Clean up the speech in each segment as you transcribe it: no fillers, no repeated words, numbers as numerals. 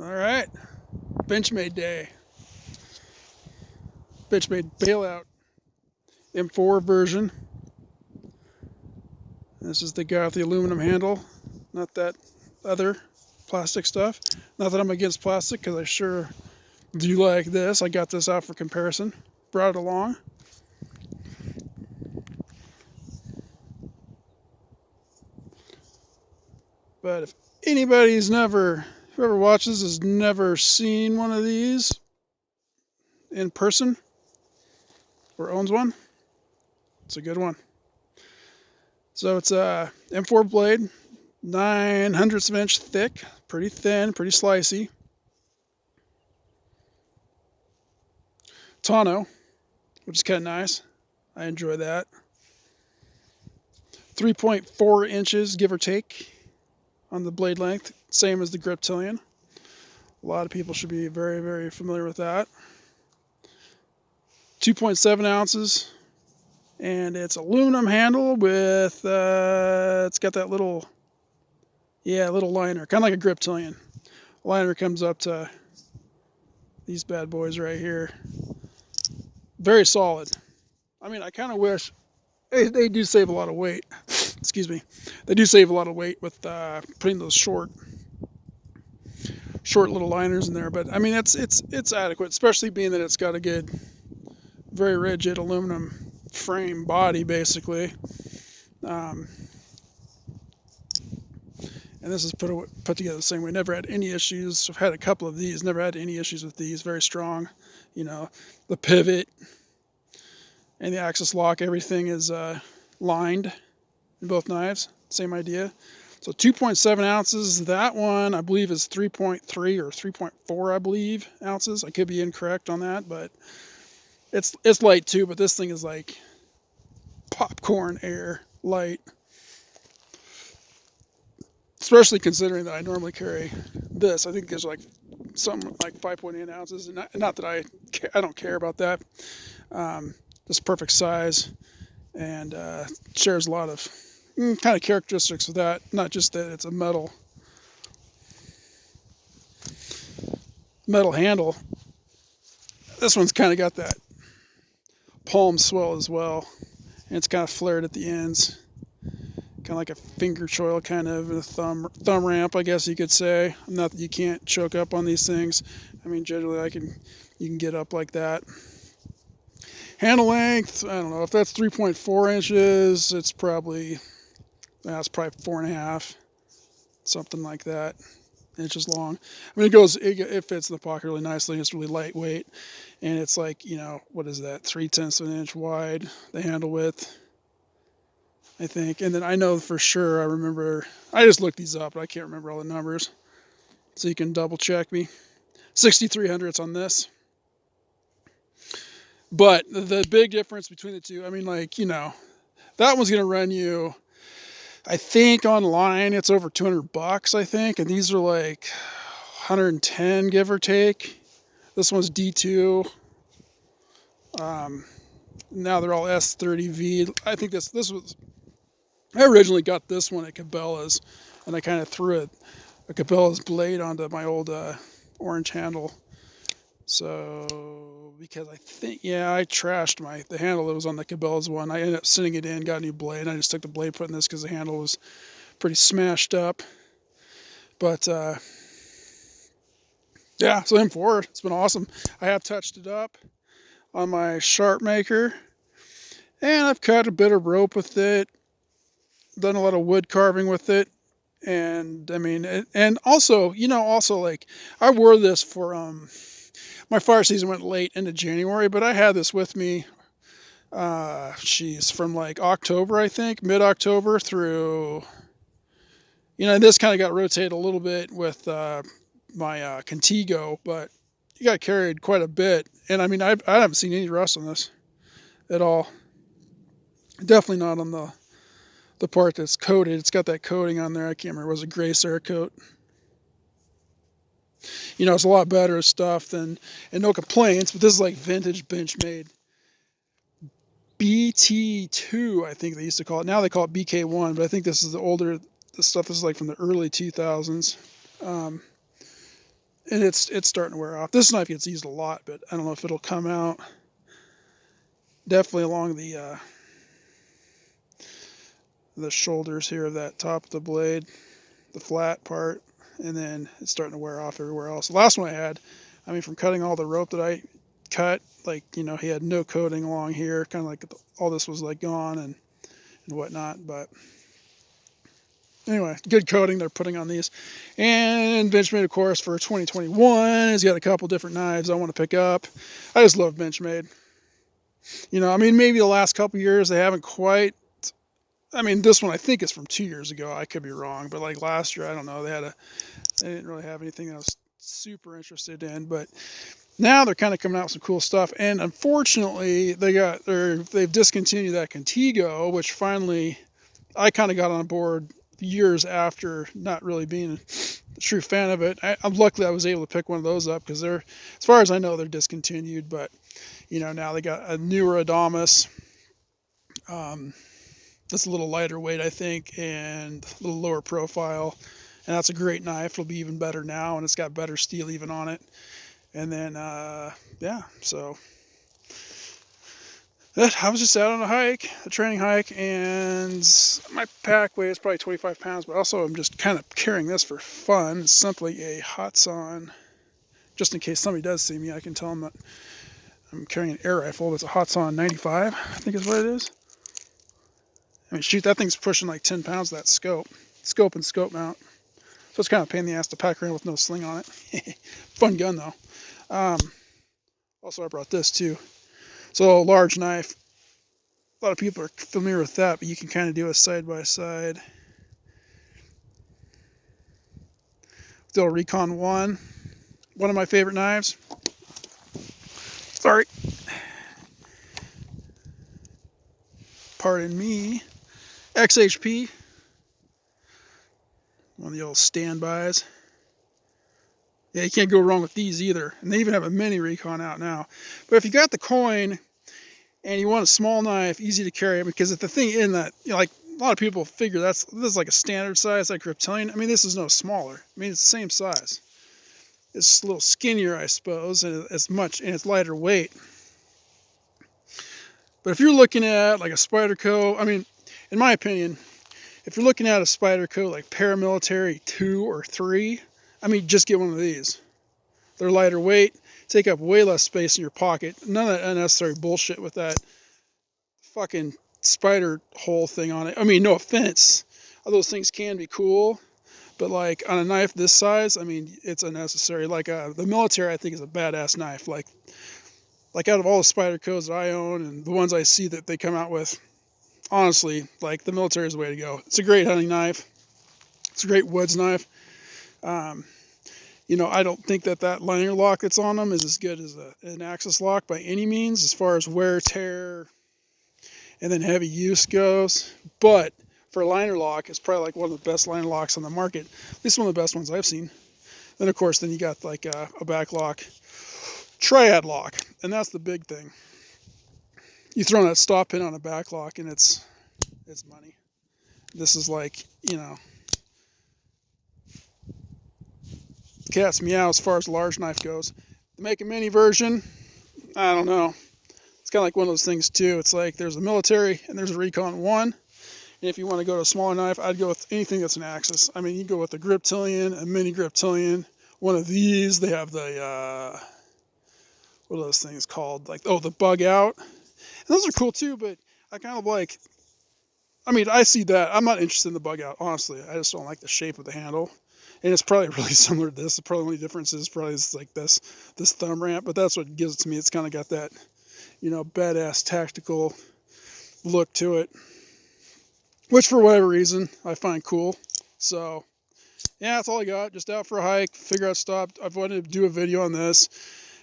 All right, Benchmade Day. Benchmade Bailout M4 version. This is the guy with the aluminum handle, not that other plastic stuff. Not that I'm against plastic, because I sure do like this. I got this out for comparison. Brought it along. But if whoever watches has never seen one of these in person or owns one, it's a good one. So it's a M4 blade, 9/100 of an inch thick, pretty thin, pretty slicey. Tonneau, which is kind of nice. I enjoy that. 3.4 inches, give or take, on the blade length, same as the Griptilian. A lot of people should be very, very familiar with that. 2.7 ounces, and it's aluminum handle with, it's got that little liner, kind of like a Griptilian. Liner comes up to these bad boys right here. Very solid. I mean, I kind of wish they do save a lot of weight. Excuse me. They do save a lot of weight with putting those short little liners in there. But I mean, it's adequate, especially being that it's got a good, very rigid aluminum frame body, basically. And this is put together the same way. Never had any issues. I've had a couple of these. Never had any issues with these. Very strong. You know, the pivot and the axis lock, everything is lined in both knives. Same idea. So 2.7 ounces. That one, I believe, is 3.3 or 3.4, I believe, ounces. I could be incorrect on that, but it's light too. But this thing is like popcorn air light. Especially considering that I normally carry this. I think there's like something like 5.8 ounces. And not that I don't care about that. Just perfect size, and shares a lot of kind of characteristics with that. Not just that it's a metal handle. This one's kind of got that palm swell as well, and it's kind of flared at the ends. Kind of like a finger choil, kind of a thumb ramp, I guess you could say. Not that you can't choke up on these things. I mean, generally you can get up like that. Handle length, I don't know if that's 3.4 inches. It's probably 4.5, something like that, inches long. I mean, it fits in the pocket really nicely. It's really lightweight, and it's like, what is that? 0.3 of an inch wide. The handle width, I think. And then I know for sure, I just looked these up, but I can't remember all the numbers. So you can double check me. 6,300s on this. But the big difference between the two, I mean, that one's going to run you, I think online it's over $200, I think. And these are like 110, give or take. This one's D2. Now they're all S30V. I think I originally got this one at Cabela's, and I kind of threw a Cabela's blade onto my old orange handle. So, because I trashed the handle that was on the Cabela's one. I ended up sending it in, got a new blade, and I just took the blade, put in this because the handle was pretty smashed up. But, so M4, it's been awesome. I have touched it up on my sharp maker, and I've cut a bit of rope with it, done a lot of wood carving with it. And I mean, and also, like, I wore this for, my fire season went late into January, but I had this with me, from like October, I think, mid-October through, this kind of got rotated a little bit with my Contigo, but it got carried quite a bit. And I mean, I haven't seen any rust on this at all. Definitely not on the part that's coated. It's got that coating on there. I can't remember. It was a gray Cerakote. It's a lot better stuff and no complaints, but this is like vintage Benchmade BT2, I think they used to call it. Now they call it BK1, but I think this is the stuff. This is like from the early 2000s. and it's starting to wear off. This knife gets used a lot, but I don't know if it'll come out. Definitely along the shoulders here of that top of the blade, the flat part, and then it's starting to wear off everywhere else. The last one I had, I mean, from cutting all the rope that I cut, like, you know, he had no coating along here, kind of like all this was like gone and whatnot. But anyway, good coating they're putting on these. And Benchmade, of course, for 2021 has got a couple different knives I want to pick up. I just love Benchmade. You know, I mean, maybe the last couple years they haven't quite. I mean, this one I think is from 2 years ago. I could be wrong, but like last year, I don't know. They didn't really have anything I was super interested in. But now they're kind of coming out with some cool stuff. And unfortunately, they've discontinued that Contigo, which finally I kind of got on board years after not really being a true fan of it. I'm lucky I was able to pick one of those up because they're, as far as I know, they're discontinued. But you know, now they got a newer Adamas. That's a little lighter weight, I think, and a little lower profile. And that's a great knife. It'll be even better now, and it's got better steel even on it. And then, yeah, so I was just out on a training hike, and my pack weighs probably 25 pounds, but also I'm just kind of carrying this for fun. It's simply a Hatsan, just in case somebody does see me, I can tell them that I'm carrying an air rifle. It's a Hatsan 95, I think is what it is. I mean, shoot, that thing's pushing like 10 pounds, that scope and scope mount. So it's kind of a pain in the ass to pack around with no sling on it. Fun gun, though. Also, I brought this, too. So, large knife. A lot of people are familiar with that, but you can kind of do a side-by-side. Still a Recon 1. One of my favorite knives. Sorry. Pardon me. XHP. One of the old standbys. Yeah, you can't go wrong with these either. And they even have a mini Recon out now. But if you got the coin and you want a small knife, easy to carry, because if the thing in that, you know, like a lot of people figure this is like a standard size, like reptilian. I mean, this is no smaller. I mean, it's the same size. It's a little skinnier, I suppose, and it's lighter weight. But if you're looking at like a Spyderco, I mean, in my opinion, if you're looking at a Spyderco like paramilitary 2 or 3, I mean, just get one of these. They're lighter weight, take up way less space in your pocket. None of that unnecessary bullshit with that fucking spider hole thing on it. I mean, no offense. Those things can be cool, but like on a knife this size, I mean, it's unnecessary. Like the military, I think, is a badass knife. Like out of all the Spydercos that I own and the ones I see that they come out with, honestly, like the military is the way to go. It's a great hunting knife. It's a great woods knife. You know, I don't think that liner lock that's on them is as good as an Axis lock by any means, as far as wear, tear, and then heavy use goes. But for a liner lock, it's probably like one of the best liner locks on the market. At least one of the best ones I've seen. Then, of course, you got like a back lock, triad lock, and that's the big thing. You throw that stop pin on a back lock, and it's money. This is like, you know, cat's meow as far as the large knife goes. To make a mini version, I don't know. It's kind of like one of those things too. It's like there's a military and there's a Recon 1. And if you want to go to a smaller knife, I'd go with anything that's an Axis. I mean, you go with a Griptilian, a mini Griptilian, one of these. They have the, what are those things called? Like, oh, the Bug Out. And those are cool too, but I kind of like, I mean, I see that. I'm not interested in the Bug Out, honestly. I just don't like the shape of the handle. And it's probably really similar to this. The probably only difference is probably it's like this thumb ramp, but that's what gives it to me. It's kind of got that, you know, badass tactical look to it, which for whatever reason I find cool. So yeah, that's all I got. Just out for a hike, figure out stop. I've wanted to do a video on this.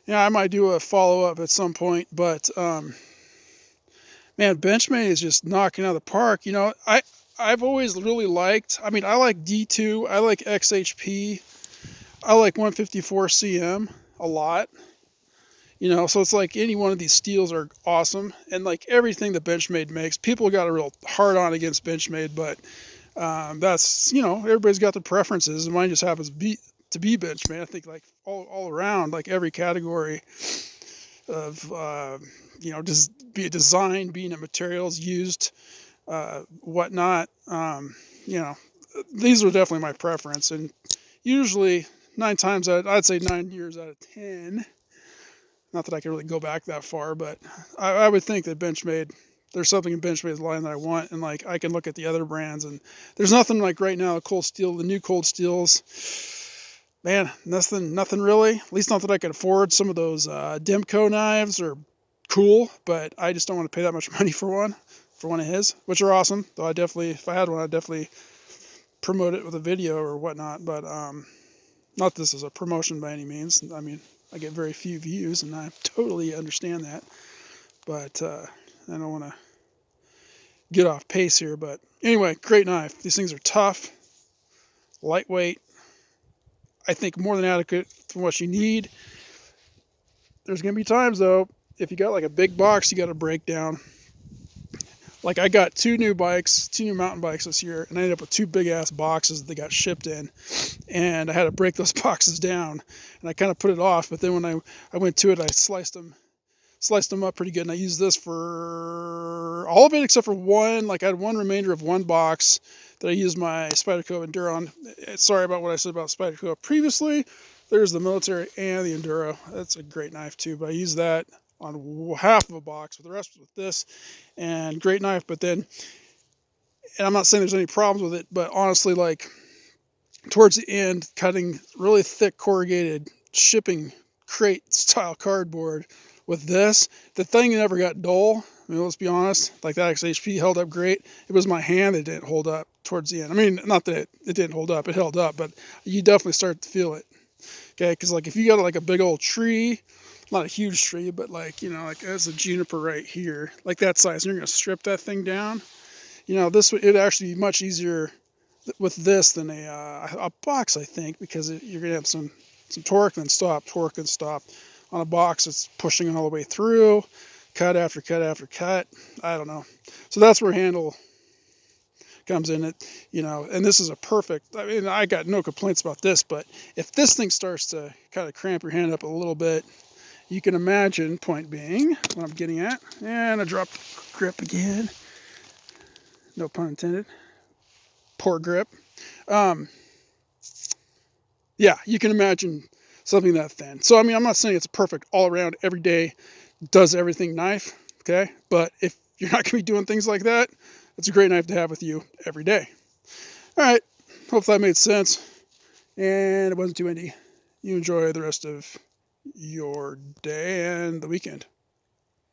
Yeah, I might do a follow-up at some point, but man, Benchmade is just knocking out of the park. You know, I've always really liked, I mean, I like D2, I like XHP, I like 154 CM a lot. You know, so it's like any one of these steels are awesome. And like everything that Benchmade makes, people got a real hard on against Benchmade, but that's, you know, everybody's got their preferences. And mine just happens to be Benchmade. I think like all around, like every category of just be it design, being it materials used, whatnot. These are definitely my preference, and usually 9 times I'd say 9 years out of 10. Not that I can really go back that far, but I would think that Benchmade, there's something in Benchmade's line that I want, and like I can look at the other brands, and there's nothing like right now. The new cold steels, man, nothing really. At least not that I could afford. Some of those Demco knives are cool, but I just don't want to pay that much money for one of his, which are awesome. Though if I had one, I'd definitely promote it with a video or whatnot. But not this is a promotion by any means. I mean, I get very few views, and I totally understand that. But I don't want to get off pace here. But anyway, great knife. These things are tough, lightweight. I think more than adequate for what you need. There's going to be times, though, if you got like a big box you got to break down. Like I got two new mountain bikes this year, and I ended up with two big ass boxes that got shipped in, and I had to break those boxes down, and I kind of put it off. But then when I went to it, I sliced them up pretty good, and I used this for all of it except for one. Like I had one remainder of one box that I used my Spyderco Enduro on. Sorry about what I said about Spyderco previously. There's the military and the Enduro. That's a great knife too, but I used that on half of a box, with the rest with this, and great knife. But then, and I'm not saying there's any problems with it, but honestly, like towards the end, cutting really thick corrugated shipping crate style cardboard with this, the thing never got dull. I mean, let's be honest, like that XHP held up great. It was my hand that didn't hold up towards the end. I mean, not that it didn't hold up, it held up, but you definitely start to feel it. Okay, because like if you got like a big old tree, not a huge tree, but like, like there's a juniper right here, like that size, and you're going to strip that thing down. It'd actually be much easier with this than a box, I think, because you're going to have some torque and stop. On a box, it's pushing all the way through, cut after cut after cut. I don't know. So that's where handle comes in it, and this is a perfect, I mean, I got no complaints about this, but if this thing starts to kind of cramp your hand up a little bit, you can imagine, point being, what I'm getting at, and I dropped grip again, no pun intended, poor grip. Yeah, you can imagine something that thin. So, I mean, I'm not saying it's a perfect all-around, everyday, does everything knife, okay? But if you're not going to be doing things like that, it's a great knife to have with you every day. All right, hope that made sense, and it wasn't too windy. You enjoy the rest of your day and the weekend.